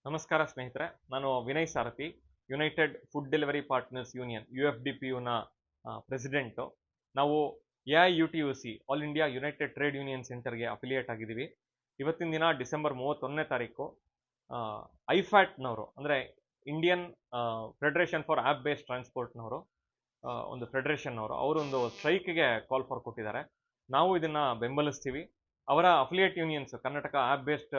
ನಮಸ್ಕಾರ ಸ್ನೇಹಿತರೆ, ನಾನು Vinay Sarathi, united food delivery partners union UFDPUನ ಪ್ರೆಸಿಡೆಂಟು. ನಾವು AIUTUC all India united trade union ಸೆಂಟರ್ಗೆ ಅಫಿಲಿಯೇಟ್ ಆಗಿದ್ದೀವಿ. ಇವತ್ತಿನ ದಿನ ಡಿಸೆಂಬರ್ 31ನೇ ತಾರೀಕು ಐಫ್ಯಾಟ್ನವರು ಅಂದರೆ Indian federation for app based ಟ್ರಾನ್ಸ್ಪೋರ್ಟ್ನವರು ಒಂದು ಫೆಡರೇಷನ್ನವರು ಅವರೊಂದು ಸ್ಟ್ರೈಕ್ಗೆ ಕಾಲ್ ಫಾರ್ ಕೊಟ್ಟಿದ್ದಾರೆ. ನಾವು ಇದನ್ನು ಬೆಂಬಲಿಸ್ತೀವಿ. ಅವರ affiliate unions Karnataka app based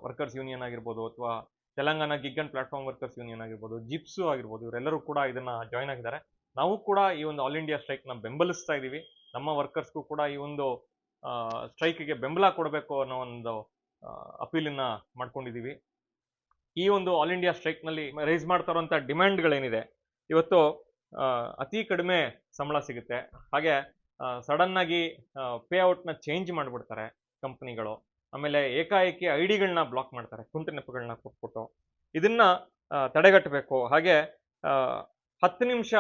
workers union ಆಗಿರ್ಬೋದು, ಅಥವಾ Telangana gig and platform workers union ಆಗಿರ್ಬೋದು, ಜಿಪ್ಸು ಆಗಿರ್ಬೋದು, ಇವರೆಲ್ಲರೂ ಕೂಡ ಇದನ್ನ ಜಾಯ್ನ್ ಆಗಿದ್ದಾರೆ. ನಾವು ಕೂಡ ಈ ಒಂದು ಆಲ್ ಇಂಡಿಯಾ ಸ್ಟ್ರೈಕ್ನ ಬೆಂಬಲಿಸ್ತಾ ಇದ್ದೀವಿ. ನಮ್ಮ ವರ್ಕರ್ಸ್ಗೂ ಕೂಡ ಈ ಒಂದು ಸ್ಟ್ರೈಕ್ಗೆ ಬೆಂಬಲ ಕೊಡಬೇಕು ಅನ್ನೋ ಒಂದು ಅಪೀಲನ್ನ ಮಾಡ್ಕೊಂಡಿದ್ದೀವಿ. ಈ ಒಂದು ಆಲ್ ಇಂಡಿಯಾ ಸ್ಟ್ರೈಕ್ನಲ್ಲಿ ರೈಸ್ ಮಾಡ್ತಾ ಇರುವಂಥ ಡಿಮ್ಯಾಂಡ್ಗಳೇನಿದೆ, ಇವತ್ತು ಅತಿ ಕಡಿಮೆ ಸಂಬಳ ಸಿಗುತ್ತೆ, ಹಾಗೆ ಸಡನ್ ಆಗಿ ಪೇ ಔಟ್ನ ಚೇಂಜ್ ಮಾಡಿಬಿಡ್ತಾರೆ ಕಂಪ್ನಿಗಳು, ಆಮೇಲೆ ಏಕಾಏಕಿ ಐಡಿಗಳನ್ನ ಬ್ಲಾಕ್ ಮಾಡ್ತಾರೆ ಕುಂಟು ನೆಪಗಳನ್ನ ಕೊಟ್ಬಿಟ್ಟು. ಇದನ್ನ ತಡೆಗಟ್ಟಬೇಕು. ಹಾಗೆ 10 ನಿಮಿಷ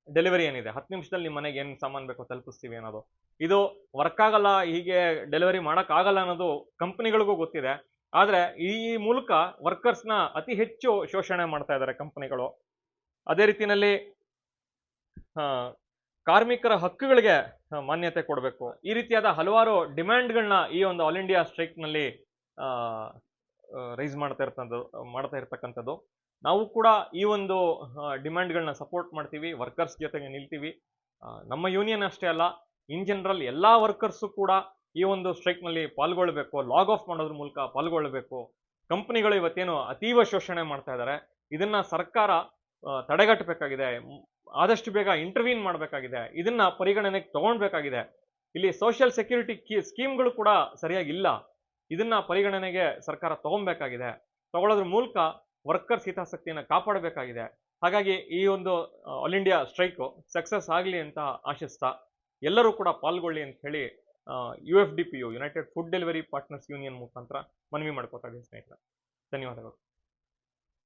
ಡೆಲಿವರಿ ಏನಿದೆ, 10 ನಿಮಿಷದಲ್ಲಿ ನಿಮ್ಮ ಮನೆಗೆ ಏನು ಸಾಮಾನು ಬೇಕೋ ತಲುಪಿಸ್ತೀವಿ ಅನ್ನೋದು, ಇದು ವರ್ಕ್ ಆಗಲ್ಲ, ಹೀಗೆ ಡೆಲಿವರಿ ಮಾಡೋಕ್ಕಾಗಲ್ಲ ಅನ್ನೋದು ಕಂಪ್ನಿಗಳಿಗೂ ಗೊತ್ತಿದೆ. ಆದರೆ ಈ ಮೂಲಕ ವರ್ಕರ್ಸ್ನ ಅತಿ ಹೆಚ್ಚು ಶೋಷಣೆ ಮಾಡ್ತಾ ಇದ್ದಾರೆ ಕಂಪ್ನಿಗಳು. ಅದೇ ರೀತಿಯಲ್ಲಿ ಕಾರ್ಮಿಕರ ಹಕ್ಕುಗಳಿಗೆ ಮಾನ್ಯತೆ ಕೊಡಬೇಕು. ಈ ರೀತಿಯಾದ ಹಲವಾರು ಡಿಮ್ಯಾಂಡ್ಗಳನ್ನ ಈ ಒಂದು ಆಲ್ ಇಂಡಿಯಾ ಸ್ಟ್ರೈಕ್ನಲ್ಲಿ ರೈಸ್ ಮಾಡ್ತಾ ಇರ್ತಕ್ಕಂಥದ್ದು. ನಾವು ಕೂಡ ಈ ಒಂದು ಡಿಮ್ಯಾಂಡ್ಗಳನ್ನ ಸಪೋರ್ಟ್ ಮಾಡ್ತೀವಿ, ವರ್ಕರ್ಸ್ ಜೊತೆಗೆ ನಿಲ್ತೀವಿ. ನಮ್ಮ ಯೂನಿಯನ್ ಅಷ್ಟೇ ಅಲ್ಲ, ಇನ್ ಜನರಲ್ ಎಲ್ಲ ವರ್ಕರ್ಸು ಕೂಡ ಈ ಒಂದು ಸ್ಟ್ರೈಕ್ನಲ್ಲಿ ಪಾಲ್ಗೊಳ್ಬೇಕು, ಲಾಗ್ ಆಫ್ ಮಾಡೋದ್ರ ಮೂಲಕ ಪಾಲ್ಗೊಳ್ಬೇಕು. ಕಂಪ್ನಿಗಳು ಇವತ್ತೇನು ಅತೀವ ಶೋಷಣೆ ಮಾಡ್ತಾ ಇದ್ದಾರೆ, ಇದನ್ನ ಸರ್ಕಾರ ತಡೆಗಟ್ಟಬೇಕಾಗಿದೆ, ಆದಷ್ಟು ಬೇಗ ಇಂಟರ್ವ್ಯೂನ್ ಮಾಡಬೇಕಾಗಿದೆ, ಇದನ್ನ ಪರಿಗಣನೆಗೆ ತಗೊಳ್ಬೇಕಾಗಿದೆ. ಇಲ್ಲಿ ಸೋಷಿಯಲ್ ಸೆಕ್ಯೂರಿಟಿ ಸ್ಕೀಮ್ಗಳು ಕೂಡ ಸರಿಯಾಗಿಲ್ಲ, ಇದನ್ನ ಪರಿಗಣನೆಗೆ ಸರ್ಕಾರ ತಗೊಬೇಕಾಗಿದೆ. ತಗೊಳ್ಳೋದ್ರ ಮೂಲಕ ವರ್ಕರ್ಸ್ ಹಿತಾಸಕ್ತಿಯನ್ನು ಕಾಪಾಡಬೇಕಾಗಿದೆ. ಹಾಗಾಗಿ ಈ ಒಂದು ಆಲ್ ಇಂಡಿಯಾ ಸ್ಟ್ರೈಕು ಸಕ್ಸಸ್ ಆಗಲಿ ಅಂತ ಆಶಿಸ್ತಾ ಎಲ್ಲರೂ ಕೂಡ ಪಾಲ್ಗೊಳ್ಳಿ ಅಂತ ಹೇಳಿ UFDPU United food delivery partners union ಮುಖಾಂತರ ಮನವಿ ಮಾಡ್ಕೋತಾ ಇದ್ದೀನಿ ಸ್ನೇಹಿತರೆ. ಧನ್ಯವಾದಗಳು.